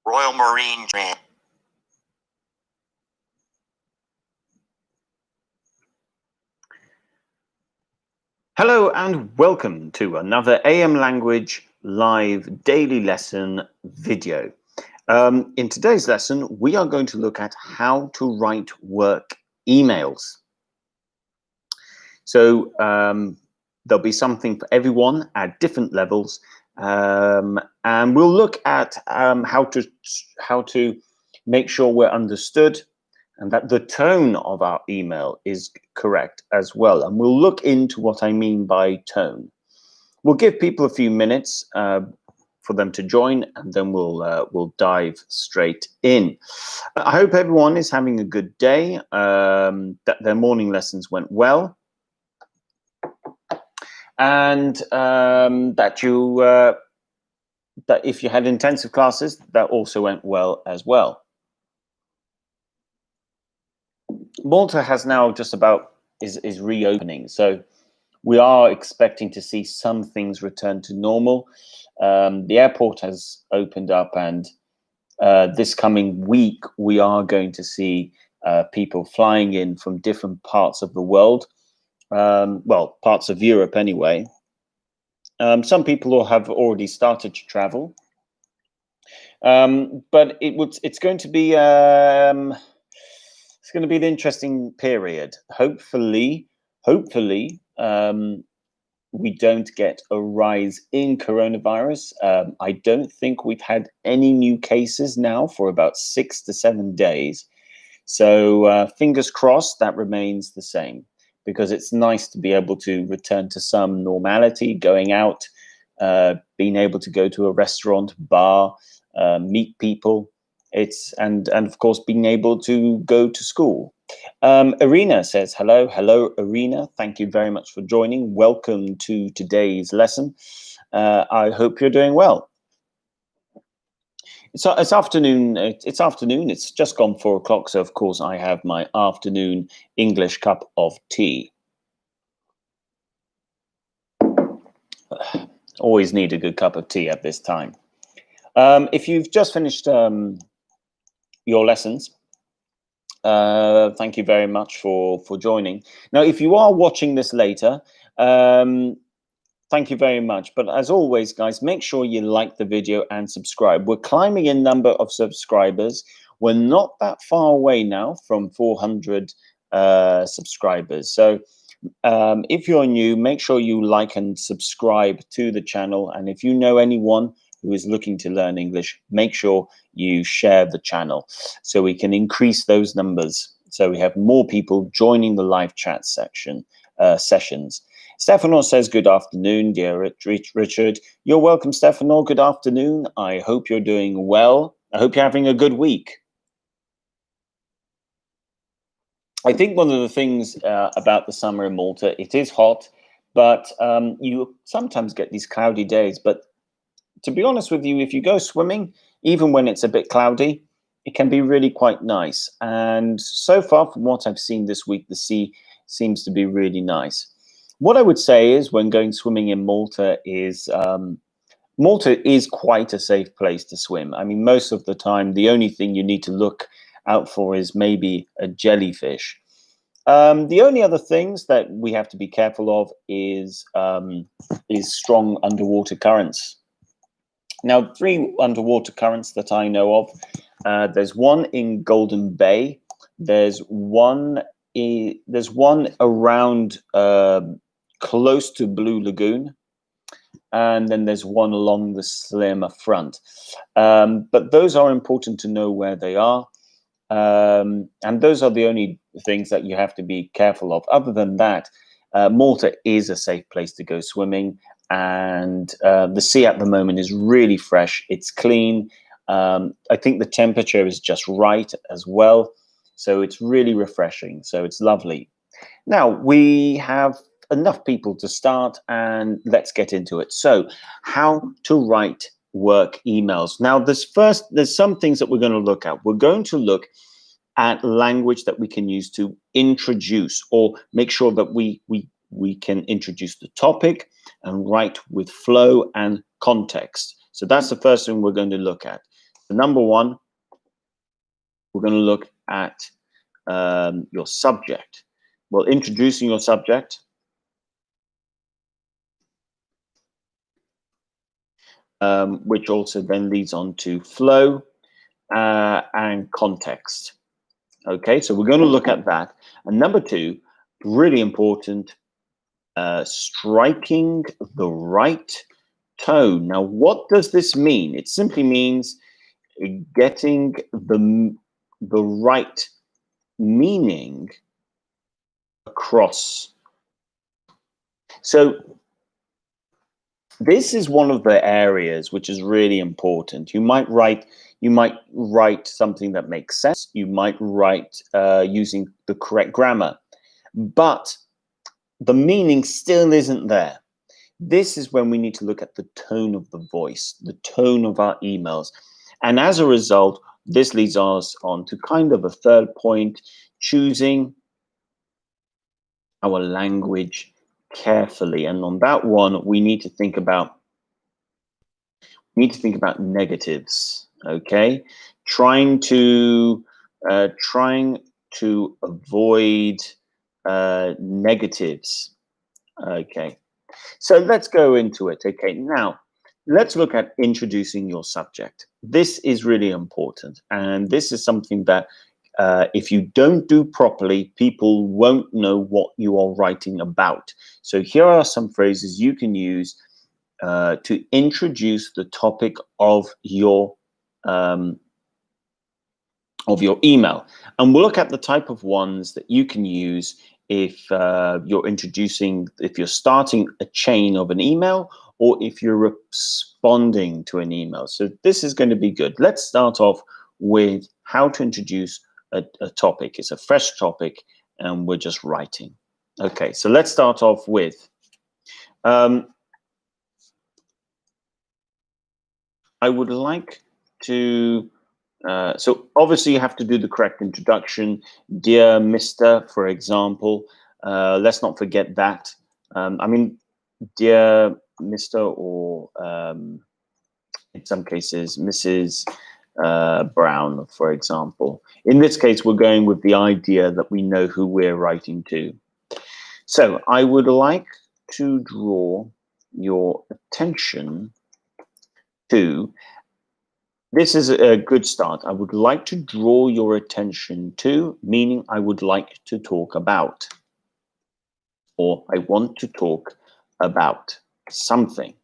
Royal Marine Band. Hello and welcome to another AM Language live daily lesson video. In today's lesson, we are going to look at how to write work emails. So there'll be something for everyone at different levels, and we'll look at how to make sure we're understood and that the tone of our email is correct as well. And we'll look into what I mean by tone. We'll give people a few minutes for them to join, and then we'll dive straight in. I hope everyone is having a good day, that their morning lessons went well, and that if you had intensive classes, that also went well as well. Malta has now just about is reopening, so we are expecting to see some things return to normal. The airport has opened up, and this coming week we are going to see people flying in from different parts of the world, well, parts of Europe anyway. Some people have already started to travel, but it's going to be it's going to be an interesting period. Hopefully, we don't get a rise in coronavirus. I don't think we've had any new cases now for about 6 to 7 days. So fingers crossed that remains the same, because it's nice to be able to return to some normality, going out, being able to go to a restaurant, bar, meet people. And of course being able to go to school. Irina says hello. Irina, thank you very much for joining. Welcome to today's lesson. I hope you're doing well. So it's afternoon. It's just gone 4 o'clock, so of course I have my afternoon English cup of tea. Always need a good cup of tea at this time. If you've just finished your lessons, thank you very much for joining. Now, if you are watching this later, thank you very much. But as always, guys, make sure you like the video and subscribe. We're climbing in number of subscribers. We're not that far away now from 400 subscribers. So if you're new, make sure you like and subscribe to the channel. And if you know anyone who is looking to learn English, make sure you share the channel so we can increase those numbers, so we have more people joining the live chat sessions. Stefano says, good afternoon, dear Richard. You're welcome, Stefano. Good afternoon. I hope you're doing well. I hope you're having a good week. I think one of the things about the summer in Malta, it is hot, but you sometimes get these cloudy days. But to be honest with you, if you go swimming, even when it's a bit cloudy, it can be really quite nice. And so far, from what I've seen this week, the sea seems to be really nice. What I would say is, when going swimming in Malta is quite a safe place to swim. I mean, most of the time, the only thing you need to look out for is maybe a jellyfish. The only other things that we have to be careful of is strong underwater currents. Now, 3 underwater currents that I know of. There's one in Golden Bay. There's one around close to Blue Lagoon, and then there's one along the Sliema front. But those are important to know where they are, and those are the only things that you have to be careful of. Other than that, Malta is a safe place to go swimming. And the sea at the moment is really fresh. It's clean. I think the temperature is just right as well. So it's really refreshing. So it's lovely. Now, we have enough people to start, and let's get into it. So how to write work emails. Now, there's some things that we're going to look at. We're going to look at language that we can use to introduce, or make sure that we can introduce the topic and write with flow and context. So that's the first thing we're going to look at. So number one, we're going to look at your subject. Well, introducing your subject, which also then leads on to flow and context. Okay, so we're going to look at that. And number two, really important, striking the right tone. Now, what does this mean? It simply means getting the right meaning across. So this is one of the areas which is really important. You might write something that makes sense. You might write using the correct grammar, but the meaning still isn't there. This is when we need to look at the tone of the voice, the tone of our emails. And as a result, this leads us on to kind of a third point, choosing our language carefully. And on that one, we need to think about negatives. Okay, trying to avoid negatives. Okay, so let's go into it. Okay, now let's look at introducing your subject. This is really important, and this is something that if you don't do properly, people won't know what you are writing about. So here are some phrases you can use to introduce the topic of your email. And we'll look at the type of ones that you can use if if you're starting a chain of an email, or if you're responding to an email. So this is going to be good. Let's start off with how to introduce a topic. It's a fresh topic, and we're just writing. Okay, so let's start off with I would like to, so obviously you have to do the correct introduction. Dear Mr., for example, let's not forget that. I mean, dear Mr. or in some cases, Mrs. Brown, for example. In this case, we're going with the idea that we know who we're writing to. So I would like to draw your attention to, this is a good start. I would like to draw your attention to, meaning I would like to talk about, or I want to talk about something.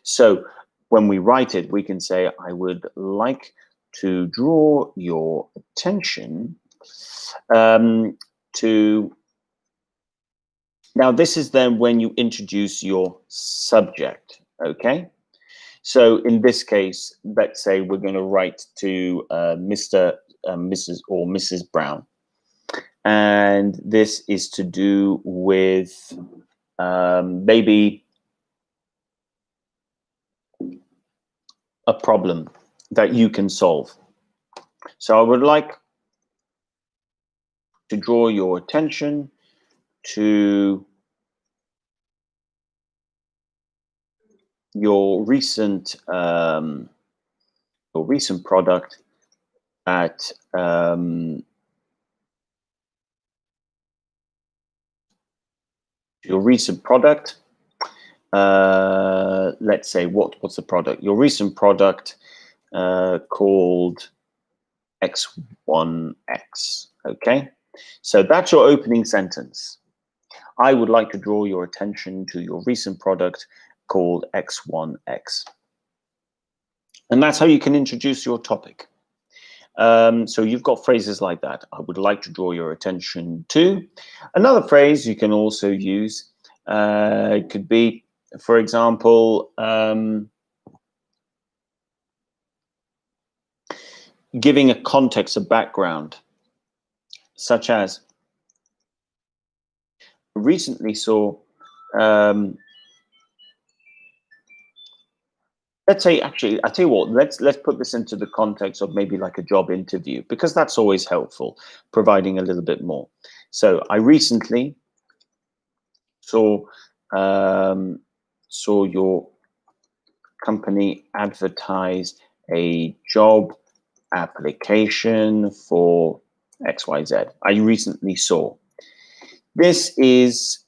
So when we write it, we can say, I would like to draw your attention to, now this is then when you introduce your subject, okay? So in this case, let's say we're going to write to Mr., Mrs., or Mrs. Brown. And this is to do with maybe a problem that you can solve. So I would like to draw your attention to your recent product at your recent product. Let's say what's the product? Your recent product called X1X. Okay, so that's your opening sentence. I would like to draw your attention to your recent product called X1X. And that's how you can introduce your topic. So you've got phrases like that. I would like to draw your attention to. Another phrase you can also use could be, for example, giving a context, a background, such as recently saw, let's say, actually, I tell you what, let's put this into the context of maybe like a job interview, because that's always helpful, providing a little bit more. So I recently saw your company advertise a job application for XYZ. I recently saw. This is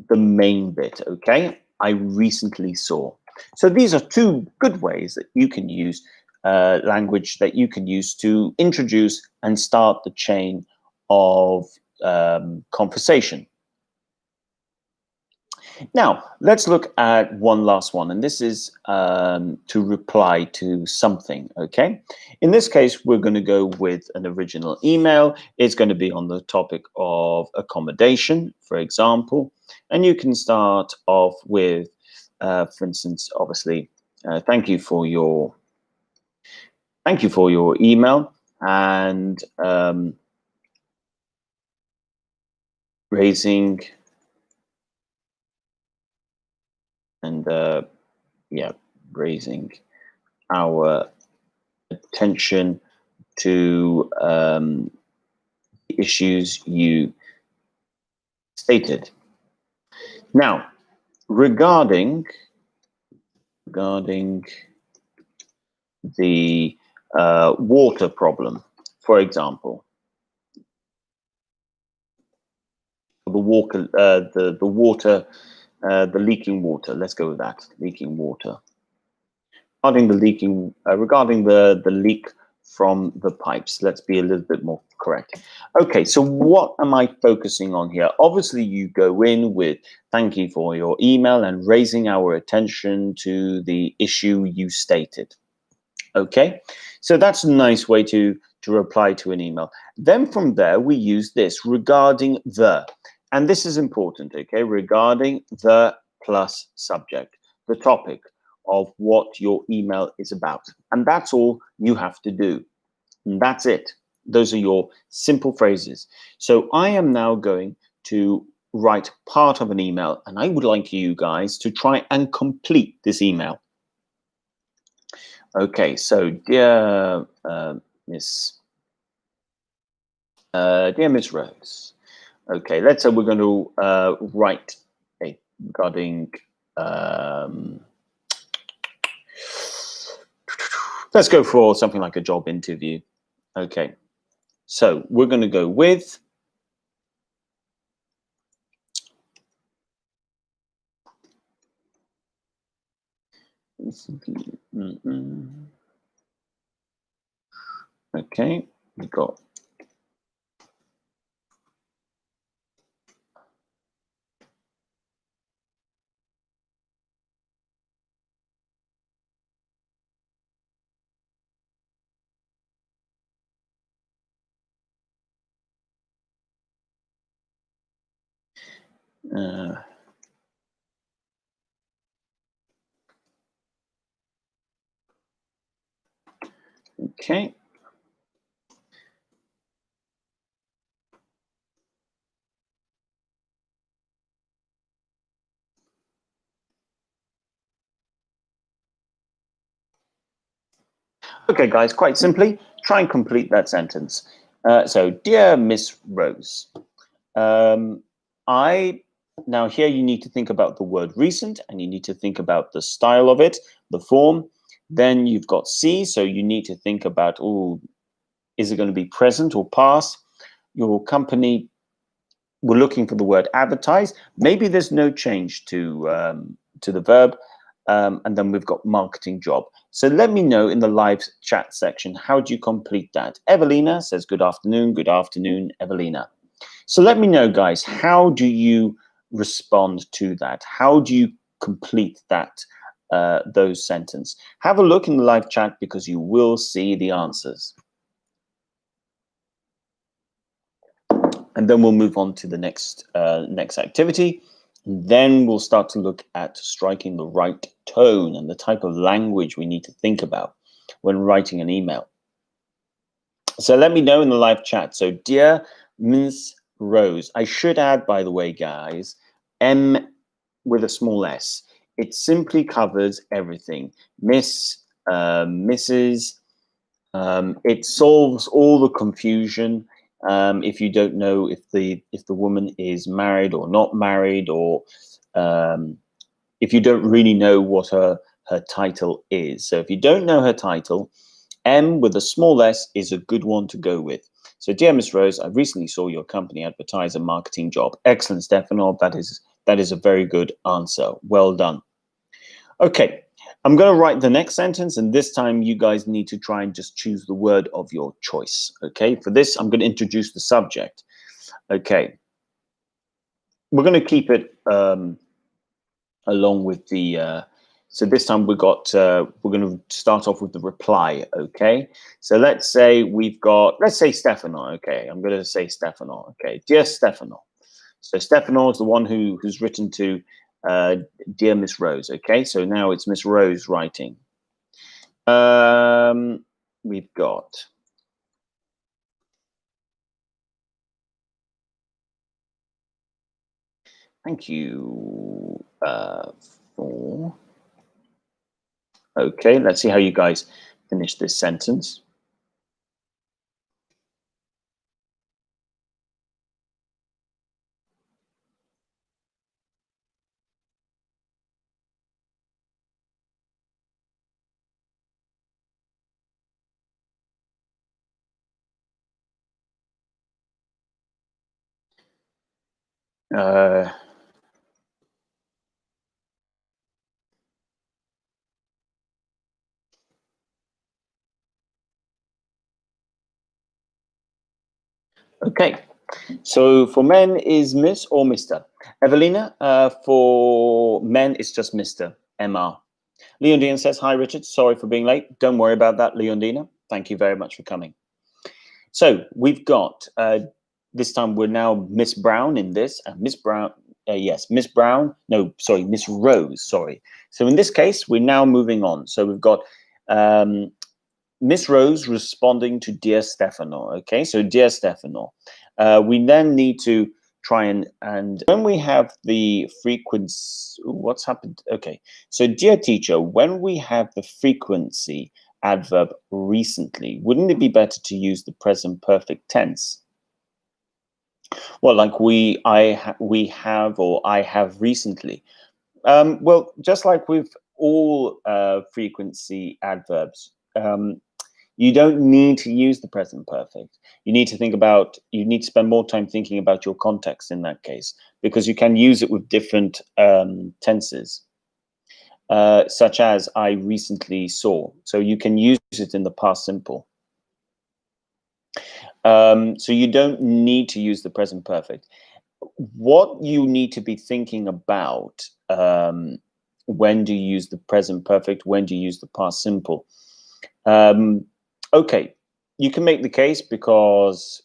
the main bit, okay? I recently saw. So these are two good ways that you can use language that you can use to introduce and start the chain of conversation. Now, let's look at one last one, and this is to reply to something, okay? In this case, we're going to go with an original email. It's going to be on the topic of accommodation, for example, and you can start off with, for instance, obviously, thank you for your email, and raising raising our attention to issues you stated. Now, regarding the water problem, for example, the leaking water. Let's go with that. Leaking water. Regarding the leak from the pipes. Let's be a little bit more correct. Okay, so what am I focusing on here? Obviously, you go in with thank you for your email and raising our attention to the issue you stated. Okay, so that's a nice way to reply to an email. Then from there, we use this regarding the, and this is important, okay, regarding the plus subject, the topic of what your email is about. And that's all you have to do. And that's it. Those are your simple phrases. So I am now going to write part of an email, and I would like you guys to try and complete this email. Okay, so dear Miss Rose. Okay, let's say we're going to write regarding. Let's go for something like a job interview. Okay, so we're going to go with okay, we got okay. Okay, guys, quite simply, try and complete that sentence. So, dear Miss Rose, now here you need to think about the word recent, and you need to think about the style of it, the form. Then you've got C, so you need to think about, oh, is it going to be present or past? Your company, we're looking for the word advertise. Maybe there's no change to the verb. And then we've got marketing job. So let me know in the live chat section, how do you complete that? Evelina says, good afternoon, Evelina. So let me know, guys, how do you respond to that? How do you complete that, those sentences? Have a look in the live chat because you will see the answers. And then we'll move on to the next activity. Then we'll start to look at striking the right tone and the type of language we need to think about when writing an email. So let me know in the live chat. So dear Miss Rose, I should add, by the way, guys, M with a small s. It simply covers everything. Miss, Mrs. It solves all the confusion. If you don't know if the woman is married or not married, or if you don't really know what her title is. So if you don't know her title M with a small s is a good one to go with. So, dear Miss Rose, I recently saw your company advertise a marketing job. Excellent, Stefano. That is a very good answer. Well done. Okay, I'm going to write the next sentence, and this time you guys need to try and just choose the word of your choice. Okay, for this, I'm going to introduce the subject. Okay, we're going to keep it along with the so this time we're going to start off with the reply. Okay, so let's say let's say Stefano. Okay, I'm going to say Stefano. Okay, dear Stefano. So Stefano is the one who's written to dear Miss Rose. Okay, so now it's Miss Rose writing. We've got thank you for. Okay, let's see how you guys finish this sentence. Okay, so for men is Miss or Mr. Evelina, for men it's just Mr. MR. Leondina says, hi, Richard. Sorry for being late. Don't worry about that, Leondina. Thank you very much for coming. So we've got, this time we're now Miss Brown in this. Miss Brown, yes, Miss Brown. No, sorry, Miss Rose, sorry. So in this case, we're now moving on. So we've got Miss Rose responding to dear Stefano. Okay, so dear Stefano. We then need to try and when we have the frequency, what's happened? Okay, so dear teacher, when we have the frequency adverb recently, wouldn't it be better to use the present perfect tense? Well, like we have or I have recently. Well, just like with all frequency adverbs, you don't need to use the present perfect. You need to spend more time thinking about your context in that case, because you can use it with different tenses, such as I recently saw. So you can use it in the past simple. So you don't need to use the present perfect. What you need to be thinking about, when do you use the present perfect, when do you use the past simple? Okay, you can make the case because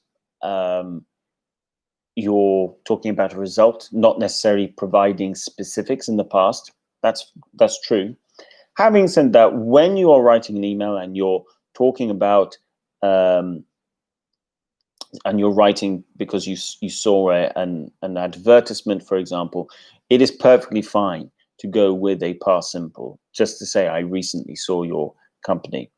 you're talking about a result, not necessarily providing specifics in the past. That's true. Having said that, when you are writing an email and you're talking about and you're writing because you saw an advertisement, for example, it is perfectly fine to go with a past simple, just to say I recently saw your company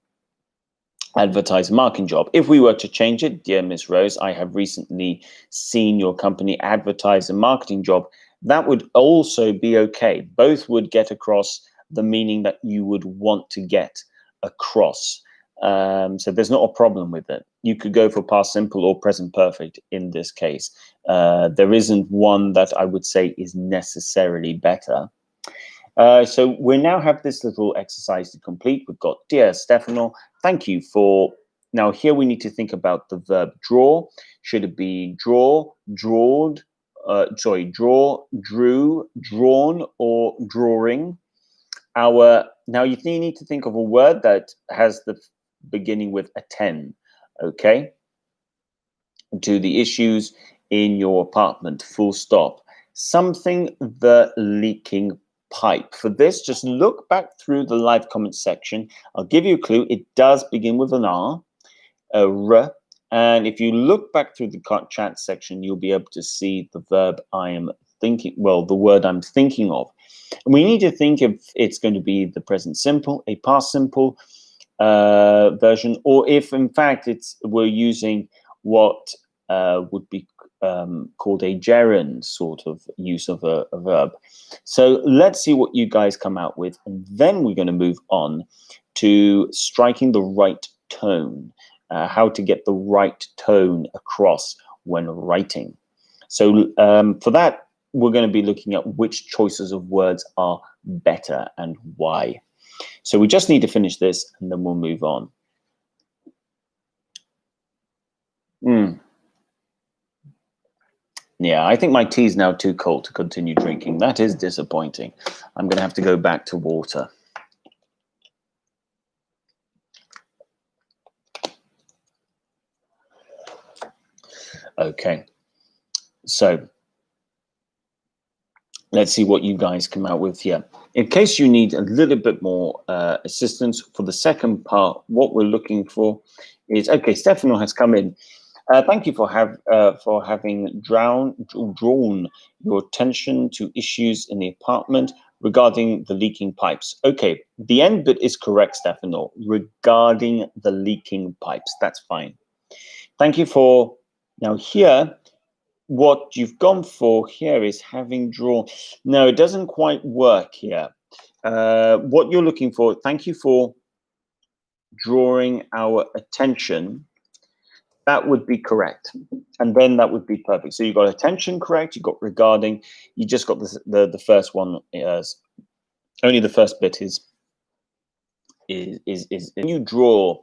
advertise a marketing job. If we were to change it, dear Miss Rose, I have recently seen your company advertise a marketing job, that would also be okay. Both would get across the meaning that you would want to get across. So there's not a problem with it. You could go for past simple or present perfect in this case. There isn't one that I would say is necessarily better. So we now have this little exercise to complete. We've got, dear Stefano, thank you for, now here we need to think about the verb draw. Should it be draw, drawed, draw, drew, drawn, or drawing? Now you need to think of a word that has the beginning with a 10, okay? To the issues in your apartment, full stop. Something the leaking pipe. For this, just look back through the live comment section. I'll give you a clue. It does begin with an R, a R, and if you look back through the chat section, you'll be able to see the verb I am thinking, well, the word I'm thinking of. And we need to think if it's going to be the present simple, a past simple version, or if in fact we're using what would be called a gerund sort of use of a verb. So let's see what you guys come out with, and then we're going to move on to striking the right tone, how to get the right tone across when writing. So for that, we're going to be looking at which choices of words are better and why. So we just need to finish this and then we'll move on. Yeah, I think my tea is now too cold to continue drinking. That is disappointing. I'm going to have to go back to water. Okay, so let's see what you guys come out with here. In case you need a little bit more assistance for the second part, what we're looking for is, okay, Stefano has come in. Thank you for having drawn your attention to issues in the apartment regarding the leaking pipes. Okay, the end bit is correct, Stefano, regarding the leaking pipes. That's fine. Thank you for, now here, what you've gone for here is having drawn. No, it doesn't quite work here. What you're looking for, thank you for drawing our attention. That would be correct. And then that would be perfect. So you got attention correct, you got regarding, you just got the first one, only the first bit is when you draw,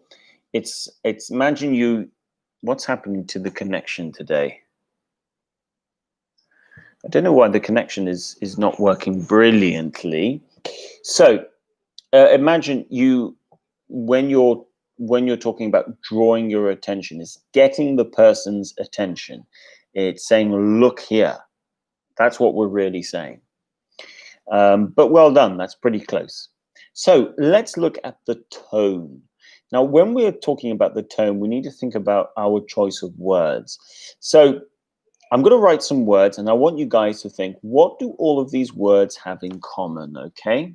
it's imagine you, what's happening to the connection today? I don't know why the connection is not working brilliantly. So imagine you, when you're talking about drawing your attention, is getting the person's attention. It's saying, look here. That's what we're really saying. But well done. That's pretty close. So let's look at the tone. Now, when we're talking about the tone, we need to think about our choice of words. So I'm going to write some words, and I want you guys to think, what do all of these words have in common, okay?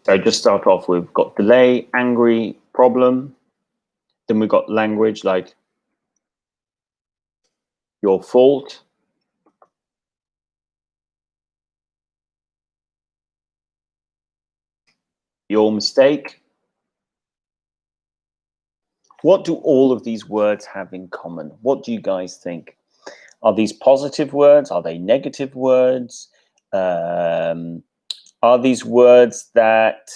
So just start off with, got delay, angry, problem. Then we've got language, like your fault, your mistake. What do all of these words have in common? What do you guys think? Are these positive words? Are they negative words? Are these words that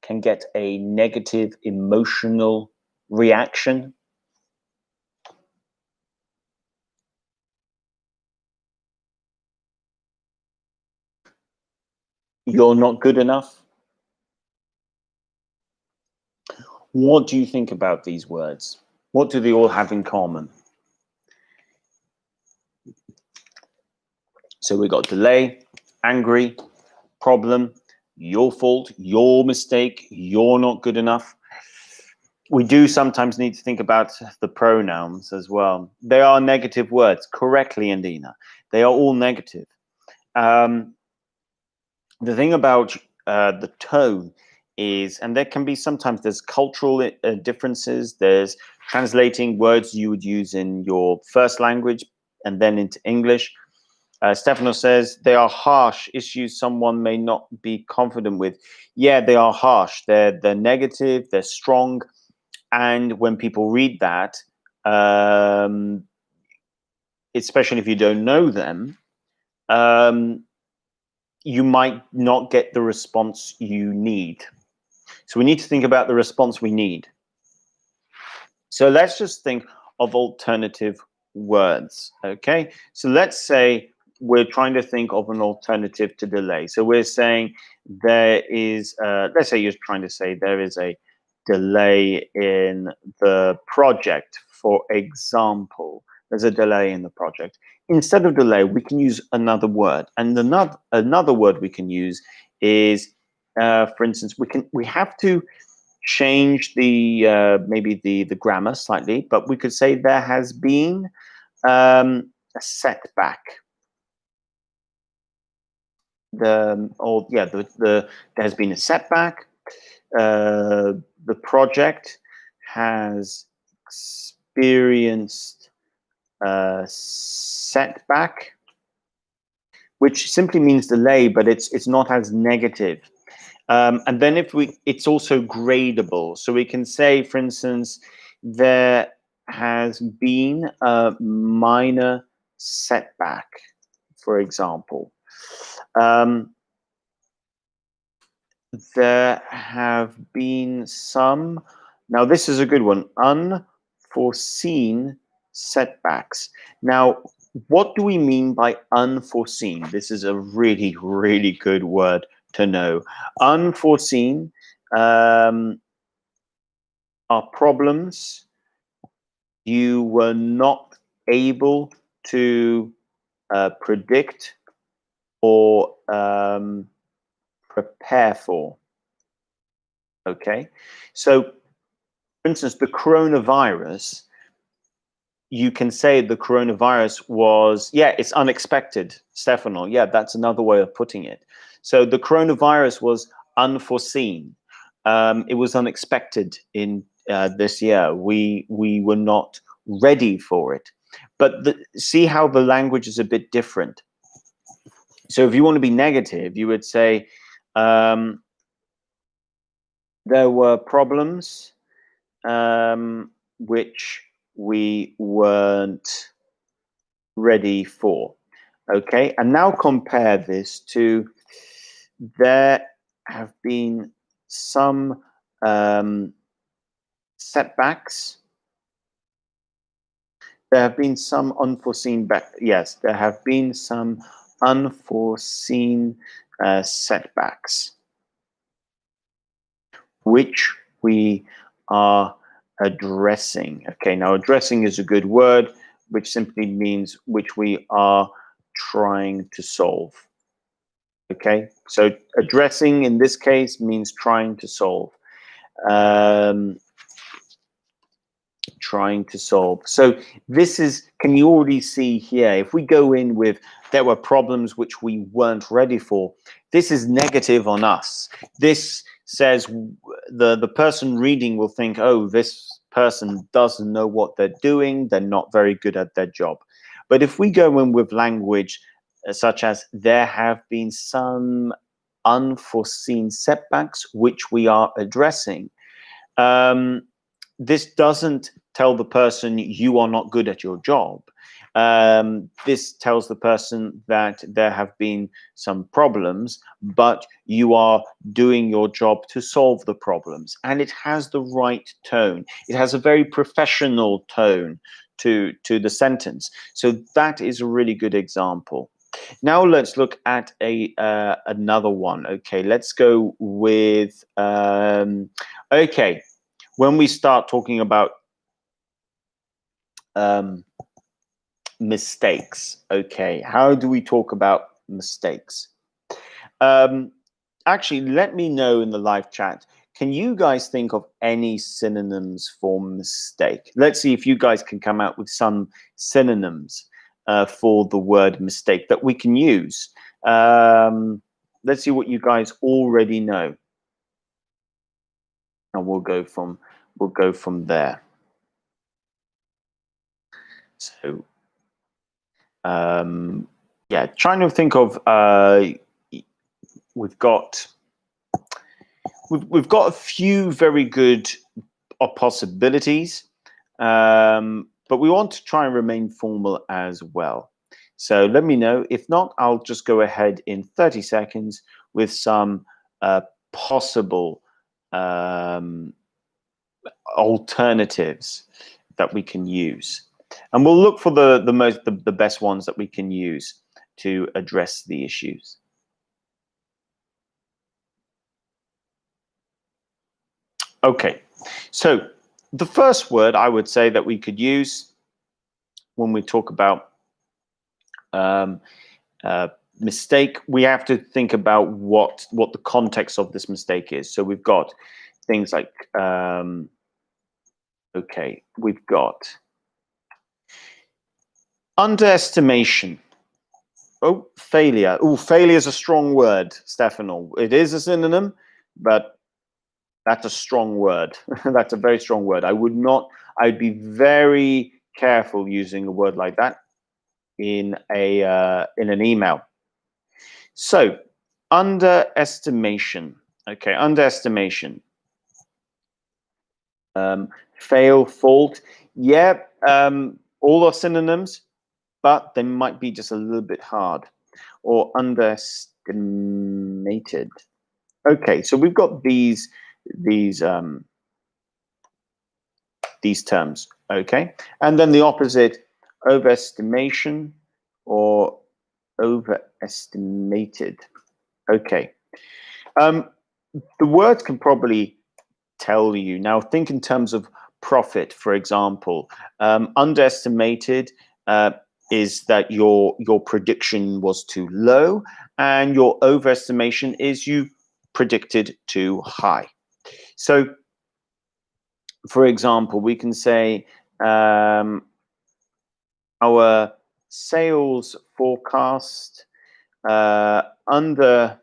can get a negative emotional reaction? You're not good enough? What do you think about these words? What do they all have in common? So we got delay, angry, problem, your fault, your mistake, you're not good enough. We do sometimes need to think about the pronouns as well. They are negative words, correctly, Andina. They are all negative. The thing about the tone is, and there can be sometimes there's cultural differences. There's translating words you would use in your first language and then into English. Stefano says they are harsh issues someone may not be confident with. Yeah, they are harsh. They're negative. They're strong. And when people read that, especially if you don't know them, you might not get the response you need. So we need to think about the response we need. So let's just think of alternative words, okay? So let's say we're trying to think of an alternative to delay. So we're saying there is, let's say you're trying to say there is a delay in the project, for example. There's a delay in the project. Instead of delay, we can use another word. And another word we can use is, for instance, we have to change the maybe the grammar slightly, but we could say there has been a setback. There has been a setback. the project has experienced a setback, which simply means delay, but it's not as negative. And then it's also gradable. So we can say, for instance, there has been a minor setback, for example. There have been some, now this is a good one, unforeseen setbacks. Now, what do we mean by unforeseen? This is a really, really good word to know. Unforeseen are problems you were not able to predict or prepare for. Okay, so for instance, the coronavirus, you can say the coronavirus was, yeah, it's unexpected, Stefano. Yeah, that's another way of putting it. So the coronavirus was unforeseen. It was unexpected in this year. We were not ready for it. But see how the language is a bit different. So if you want to be negative, you would say, there were problems which we weren't ready for. Okay, and now compare this to, there have been some setbacks. There have been some unforeseen, yes, there have been some unforeseen setbacks, which we are addressing. Okay, now addressing is a good word, which simply means which we are trying to solve. Okay, so addressing in this case means trying to solve. Trying to solve. So this is, can you already see here, if we go in with there were problems which we weren't ready for, this is negative on us. This says the person reading will think, oh, this person doesn't know what they're doing, they're not very good at their job. But if we go in with language such as there have been some unforeseen setbacks which we are addressing, this doesn't tell the person you are not good at your job. This tells the person that there have been some problems, but you are doing your job to solve the problems. And it has the right tone. It has a very professional tone to the sentence. So that is a really good example. Now let's look at another one. Okay, let's go with, okay, when we start talking about mistakes, okay, how do we talk about mistakes? Actually, let me know in the live chat, can you guys think of any synonyms for mistake? Let's see if you guys can come out with some synonyms for the word mistake that we can use. Let's see what you guys already know. And we'll go from there. So, yeah, trying to think of, we've got a few very good possibilities, but we want to try and remain formal as well. So let me know. If not, I'll just go ahead in 30 seconds with some possible alternatives that we can use. And we'll look for the best ones that we can use to address the issues. Okay, so the first word I would say that we could use when we talk about mistake, we have to think about what the context of this mistake is. So we've got things like, okay, we've got underestimation. Oh, failure. Oh, failure is a strong word, Stefano. It is a synonym, but That's a strong word. That's a very strong word. I'd be very careful using a word like that in an email. So, underestimation. Okay, underestimation. Fail, fault. Yeah, all are synonyms, but they might be just a little bit hard. Or underestimated. Okay, so we've got these terms. Okay, and then the opposite: overestimation or overestimated. Okay, the words can probably tell you. Now, think in terms of profit, for example. Underestimated is that your prediction was too low, and your overestimation is you predicted too high. So, for example, we can say our sales forecast under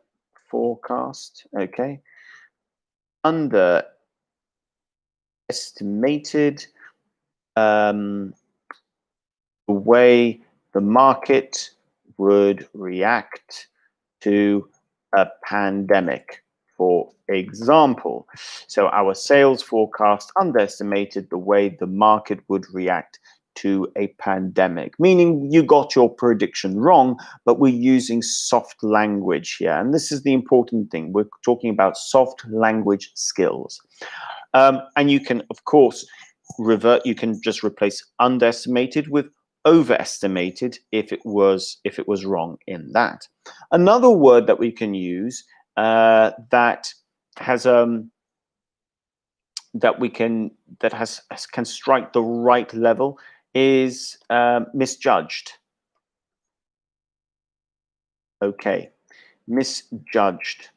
forecast. Okay, underestimated the way the market would react to a pandemic, for example. So our sales forecast underestimated the way the market would react to a pandemic, meaning you got your prediction wrong, but we're using soft language here. And this is the important thing. We're talking about soft language skills. And you can, of course, you can just replace underestimated with overestimated if it was wrong in that. Another word that we can use that has can strike the right level is misjudged. Okay, misjudged.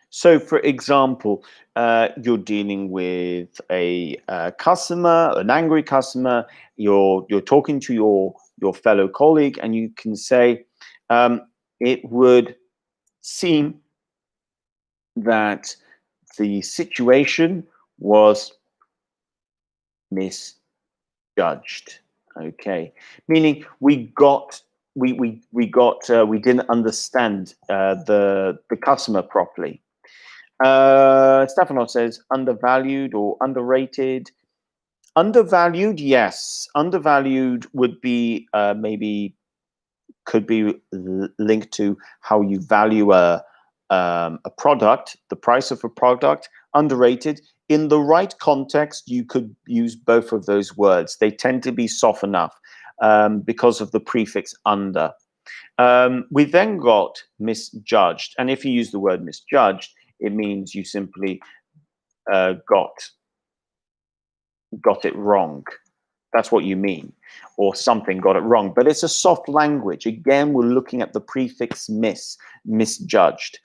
So, for example, you're dealing with a customer, an angry customer. You're talking to your fellow colleague, and you can say, it would seem that the situation was misjudged. Okay, meaning we didn't understand the customer properly. Stefano says undervalued or underrated. Undervalued, yes. Undervalued would be could be linked to how you value a product, the price of a product. Underrated, in the right context, you could use both of those words. They tend to be soft enough because of the prefix under. We then got misjudged, and if you use the word misjudged, it means you simply got it wrong. That's what you mean, or something got it wrong. But it's a soft language. Again, we're looking at the prefix misjudged.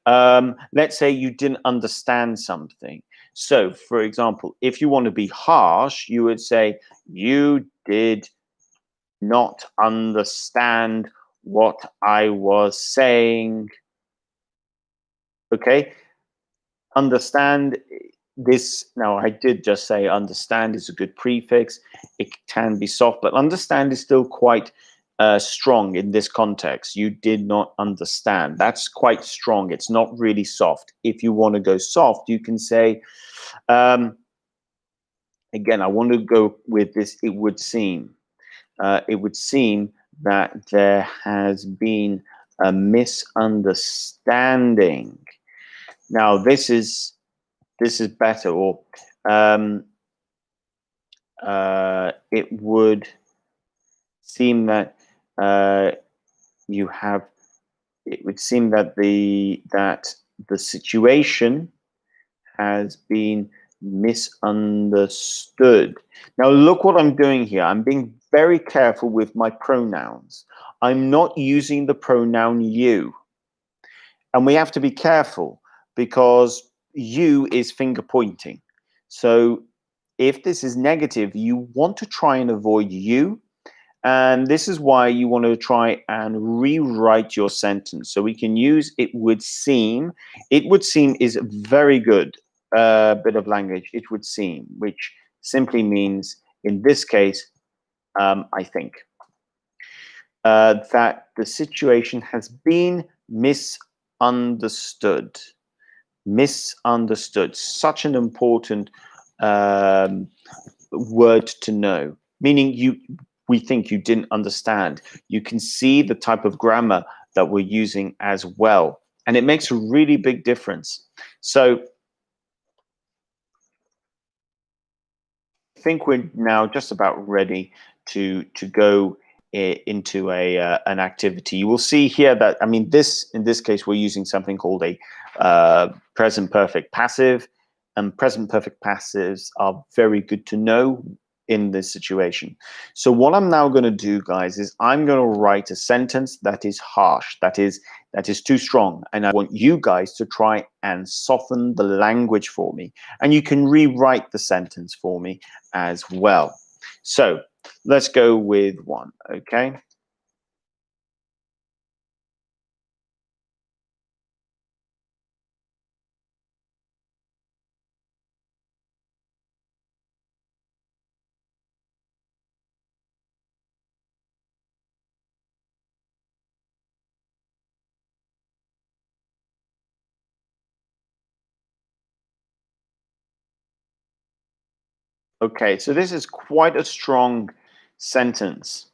Let's say you didn't understand something. So, for example, if you want to be harsh, you would say, you did not understand what I was saying. Okay, understand this. Now, I did just say understand is a good prefix. It can be soft, but understand is still quite strong in this context. You did not understand. That's quite strong. It's not really soft. If you want to go soft, you can say, again, I want to go with this. It would seem that there has been a misunderstanding. Now, this is better, or it would seem that it would seem that the situation has been misunderstood. Now, look what I'm doing here. I'm being very careful with my pronouns. I'm not using the pronoun you. And we have to be careful because you is finger pointing. So if this is negative, you want to try and avoid you. And this is why you want to try and rewrite your sentence. So we can use it would seem. It would seem is a very good bit of language. It would seem, which simply means, in this case, I think, that the situation has been misunderstood. Misunderstood. Such an important word to know, meaning we think you didn't understand. You can see the type of grammar that we're using as well, and it makes a really big difference. So I think we're now just about ready to go into an activity. You will see here that, I mean, in this case, we're using something called a present perfect passive, and present perfect passives are very good to know in this situation. So what I'm now going to do, guys, is I'm going to write a sentence that is harsh, that is too strong, and I want you guys to try and soften the language for me, and you can rewrite the sentence for me as well. So let's go with one, okay? Okay, so this is quite a strong sentence.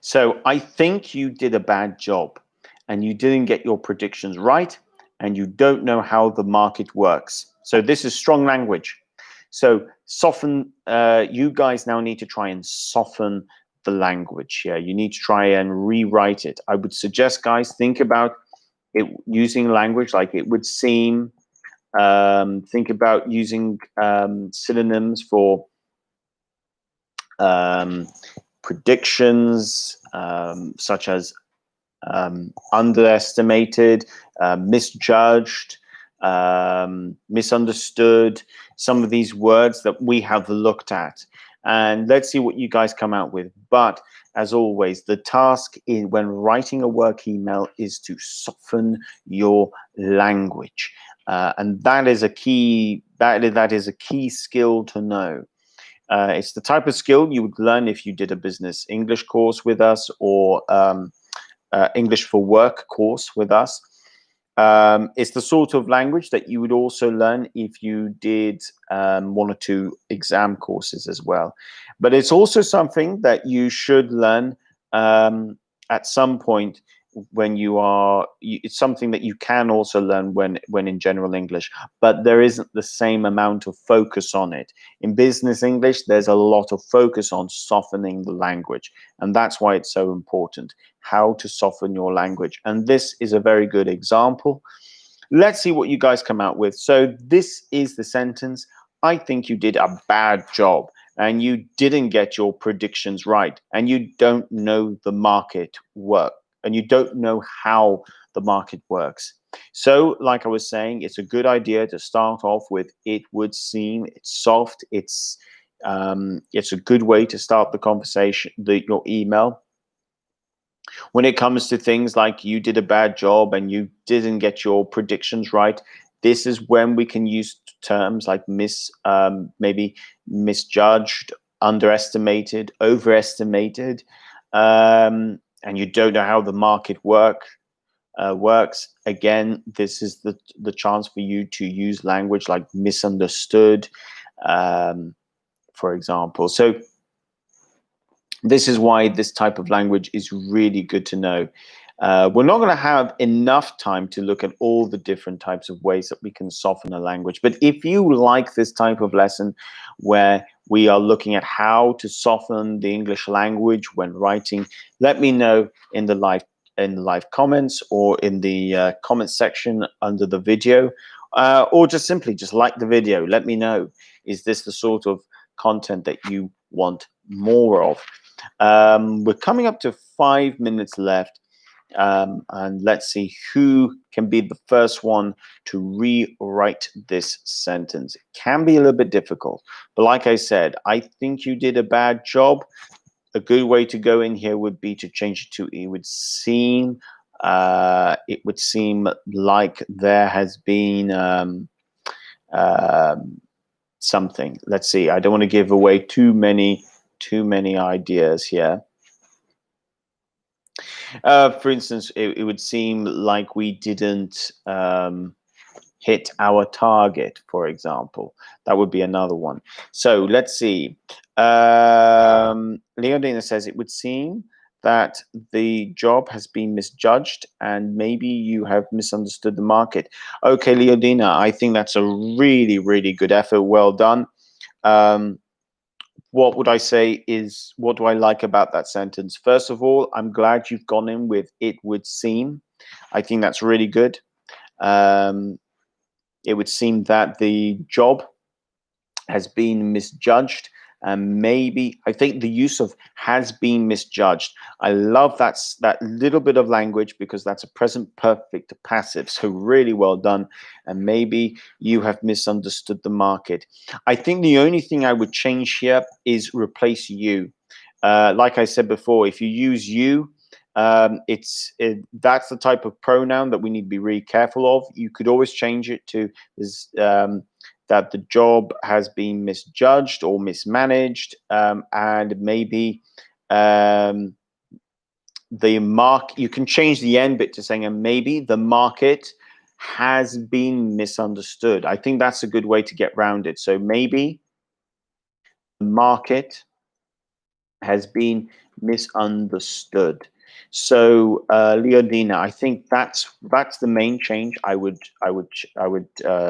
So I think you did a bad job and you didn't get your predictions right and you don't know how the market works. So this is strong language. So soften, you guys now need to try and soften the language here. You need to try and rewrite it. I would suggest, guys, think about it using language like it would seem. Think about using synonyms for predictions, such as underestimated, misjudged, misunderstood, some of these words that we have looked at. And let's see what you guys come out with. But as always, the task when writing a work email is to soften your language. And that is a key, that is a key skill to know. It's the type of skill you would learn if you did a business English course with us, or English for Work course with us. It's the sort of language that you would also learn if you did 1 or 2 exam courses as well. But it's also something that you should learn at some point when you are, it's something that you can also learn when in general English, but there isn't the same amount of focus on it. In business English, there's a lot of focus on softening the language, and that's why it's so important, how to soften your language. And this is a very good example. Let's see what you guys come out with. So this is the sentence: I think you did a bad job and you didn't get your predictions right, and you don't know the market work, and you don't know how the market works. So like I was saying, it's a good idea to start off with it would seem. It's soft. It's a good way to start the conversation, your email. When it comes to things like you did a bad job and you didn't get your predictions right, this is when we can use terms like maybe misjudged, underestimated, overestimated, and you don't know how the market works. Again, this is the chance for you to use language like misunderstood, for example. So this is why this type of language is really good to know. We're not going to have enough time to look at all the different types of ways that we can soften a language. But if you like this type of lesson where we are looking at how to soften the English language when writing, let me know in the live comments, or in the comment section under the video, or just simply like the video. Let me know, is this the sort of content that you want more of? We're coming up to 5 minutes left. And let's see who can be the first one to rewrite this sentence. It can be a little bit difficult, but like I said, I think you did a bad job. A good way to go in here would be to change it to it would seem like there has been something. Let's see. I don't want to give away too many ideas here. For instance, it would seem like we didn't hit our target, for example. That would be another one. So let's see. Leonina says it would seem that the job has been misjudged and maybe you have misunderstood the market. Okay, Leonina, I think that's a really, really good effort. Well done. What would I say is, what do I like about that sentence? First of all, I'm glad you've gone in with it would seem. I think that's really good. It would seem that the job has been misjudged, and maybe I think the use of has been misjudged. I love that little bit of language because that's a present perfect passive. So really well done. And maybe you have misunderstood the market. I think the only thing I would change here is replace you. Like I said before, if you use you, that's the type of pronoun that we need to be really careful of. You could always change it to that the job has been misjudged or mismanaged, and maybe the you can change the end bit to saying, and maybe the market has been misunderstood. I think that's a good way to get around it. So maybe the market has been misunderstood. So Leonina, I think that's the main change I would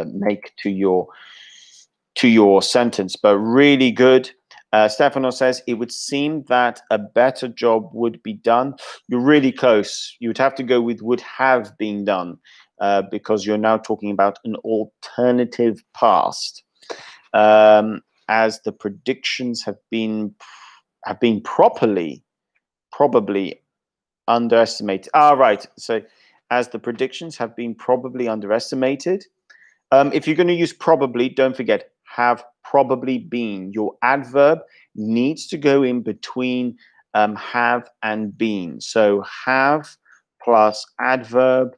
make to your sentence. But really good. Stefano says it would seem that a better job would be done. You're really close. You would have to go with would have been done because you're now talking about an alternative past, as the predictions have been probably underestimated. Right. So as the predictions have been probably underestimated. If you're going to use probably, don't forget, have probably been. Your adverb needs to go in between have and been. So have plus adverb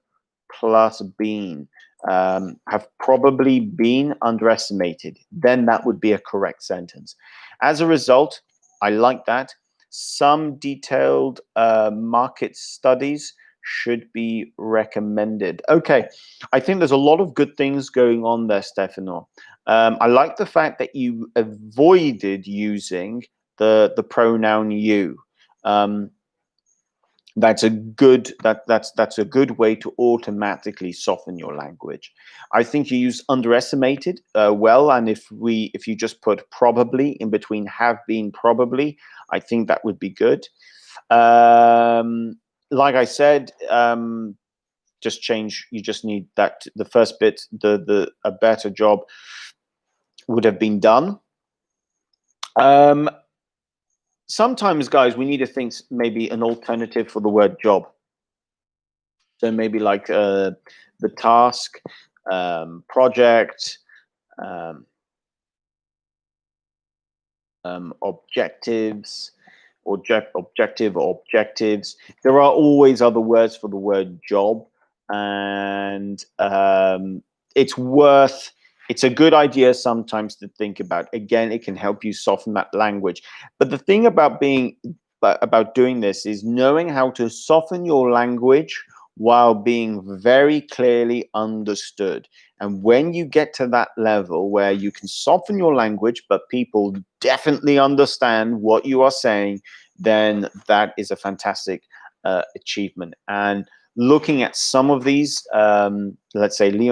plus been. Have probably been underestimated. Then that would be a correct sentence. As a result, I like that. Some detailed market studies should be recommended. Okay, I think there's a lot of good things going on there, Stefano. I like the fact that you avoided using the pronoun you. That's a good that's a good way to automatically soften your language. I think you use underestimated well, and if you just put probably in between have been probably, I think that would be good. Like I said, just change. You just need that the first bit. A better job would have been done. Sometimes, guys, we need to think maybe an alternative for the word job. So maybe like the task, project, objectives, objective or objectives. There are always other words for the word job, and it's a good idea sometimes to think about. Again, it can help you soften that language. But the thing about doing this is knowing how to soften your language while being very clearly understood. And when you get to that level where you can soften your language, but people definitely understand what you are saying, then that is a fantastic achievement. And looking at some of these, let's say Leon